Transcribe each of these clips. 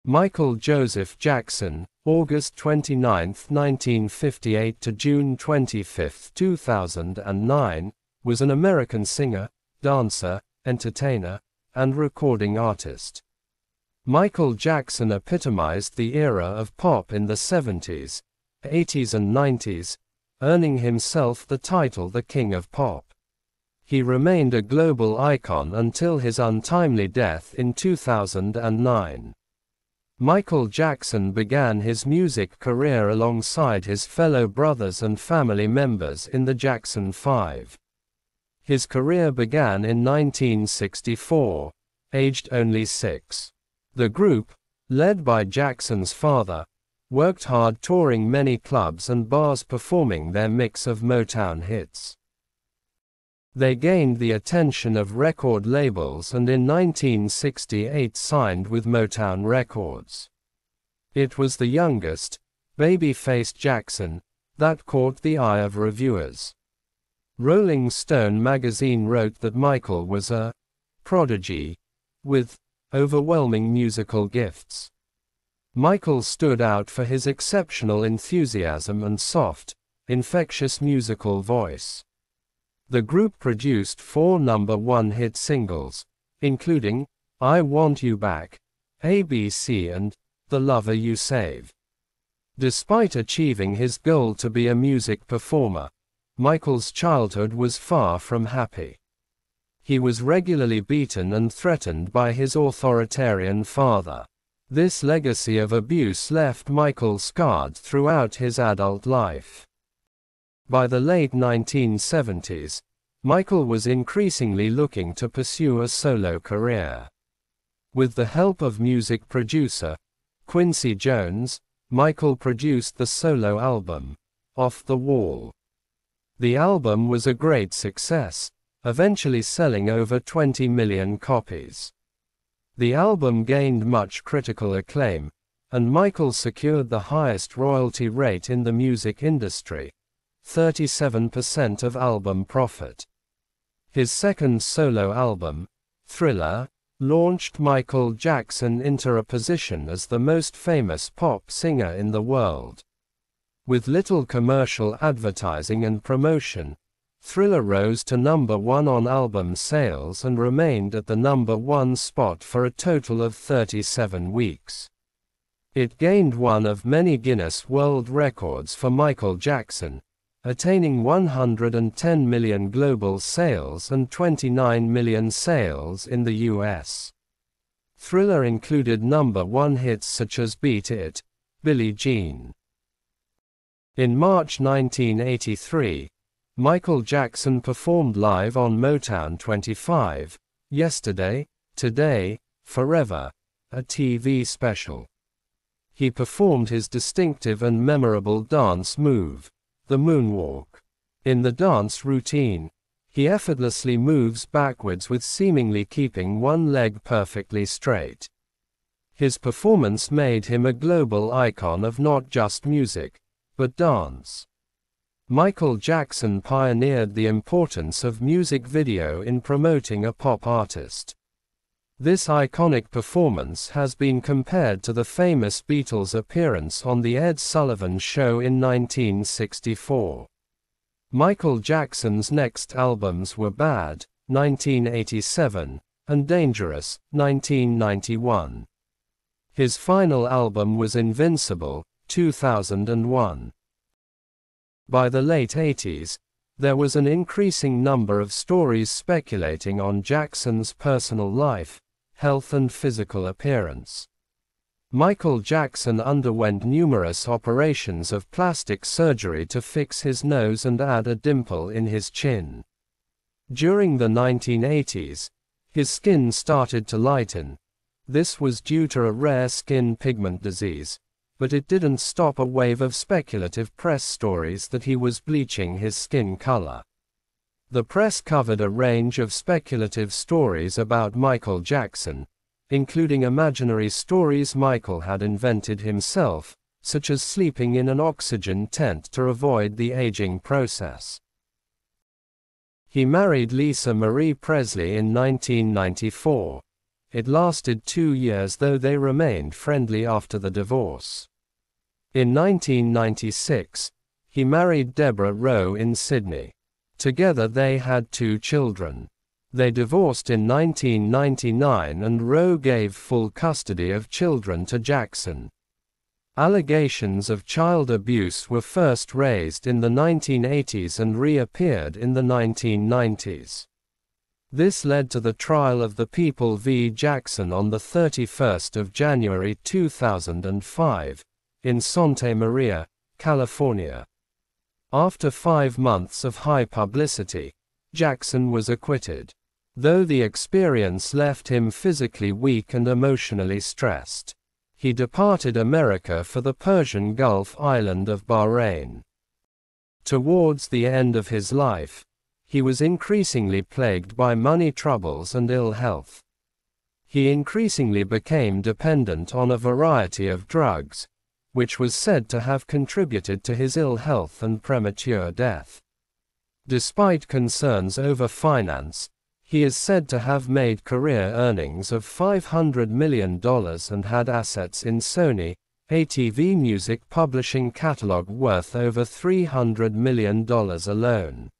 Michael Joseph Jackson, August 29, 1958 to June 25, 2009, was an American singer, dancer, entertainer, and recording artist. Michael Jackson epitomized the era of pop in the 70s, 80s and 90s, earning himself the title the King of Pop. He remained a global icon until his untimely death in 2009. Michael Jackson began his music career alongside his fellow brothers and family members in the Jackson 5. His career began in 1964, aged only 6. The group, led by Jackson's father, worked hard touring many clubs and bars performing their mix of Motown hits. They gained the attention of record labels and in 1968 signed with Motown Records. It was the youngest, baby-faced Jackson, that caught the eye of reviewers. Rolling Stone magazine wrote that Michael was a prodigy, with overwhelming musical gifts. Michael stood out for his exceptional enthusiasm and soft, infectious musical voice. The group produced 4 number-1 hit singles, including I Want You Back, ABC and The Lover You Save. Despite achieving his goal to be a music performer, Michael's childhood was far from happy. He was regularly beaten and threatened by his authoritarian father. This legacy of abuse left Michael scarred throughout his adult life. By the late 1970s, Michael was increasingly looking to pursue a solo career. With the help of music producer Quincy Jones, Michael produced the solo album, Off the Wall. The album was a great success, eventually selling over 20 million copies. The album gained much critical acclaim, and Michael secured the highest royalty rate in the music industry, 37% of album profit. His second solo album, Thriller, launched Michael Jackson into a position as the most famous pop singer in the world. With little commercial advertising and promotion, Thriller rose to number 1 on album sales and remained at the number 1 spot for a total of 37 weeks. It gained one of many Guinness World Records for Michael Jackson, attaining 110 million global sales and 29 million sales in the US. Thriller included number 1 hits such as Beat It, Billie Jean. In March 1983, Michael Jackson performed live on Motown 25, Yesterday, Today, Forever, a TV special. He performed his distinctive and memorable dance move, the Moonwalk. In the dance routine, he effortlessly moves backwards with seemingly keeping one leg perfectly straight. His performance made him a global icon of not just music, but dance. Michael Jackson pioneered the importance of music video in promoting a pop artist. This iconic performance has been compared to the famous Beatles' appearance on The Ed Sullivan Show in 1964. Michael Jackson's next albums were Bad, 1987, and Dangerous, 1991. His final album was Invincible, 2001. By the late 80s, there was an increasing number of stories speculating on Jackson's personal life, health and physical appearance. Michael Jackson underwent numerous operations of plastic surgery to fix his nose and add a dimple in his chin. During the 1980s, his skin started to lighten. This was due to a rare skin pigment disease, but it didn't stop a wave of speculative press stories that he was bleaching his skin color. The press covered a range of speculative stories about Michael Jackson, including imaginary stories Michael had invented himself, such as sleeping in an oxygen tent to avoid the aging process. He married Lisa Marie Presley in 1994. It lasted 2 years, though they remained friendly after the divorce. In 1996, he married Deborah Rowe in Sydney. Together they had 2 children. They divorced in 1999 and Rowe gave full custody of children to Jackson. Allegations of child abuse were first raised in the 1980s and reappeared in the 1990s. This led to the trial of the People v. Jackson on the 31st of January 2005, in Santa Maria, California. After 5 months of high publicity, Jackson was acquitted, though the experience left him physically weak and emotionally stressed. He departed America for the Persian Gulf island of Bahrain. Towards the end of his life, he was increasingly plagued by money troubles and ill health. He increasingly became dependent on a variety of drugs, which was said to have contributed to his ill health and premature death. Despite concerns over finance, he is said to have made career earnings of $500 million and had assets in Sony, ATV music publishing catalog worth over $300 million alone.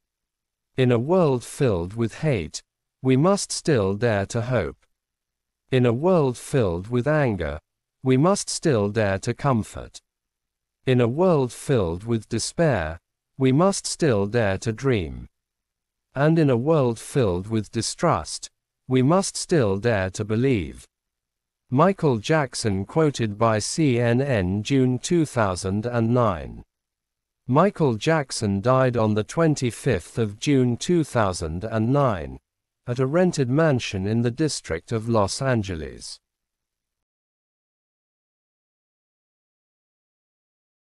In a world filled with hate, we must still dare to hope. In a world filled with anger, we must still dare to comfort. In a world filled with despair, we must still dare to dream. And in a world filled with distrust, we must still dare to believe. Michael Jackson, quoted by CNN, June 2009. Michael Jackson died on the 25th of June 2009, at a rented mansion in the district of Los Angeles.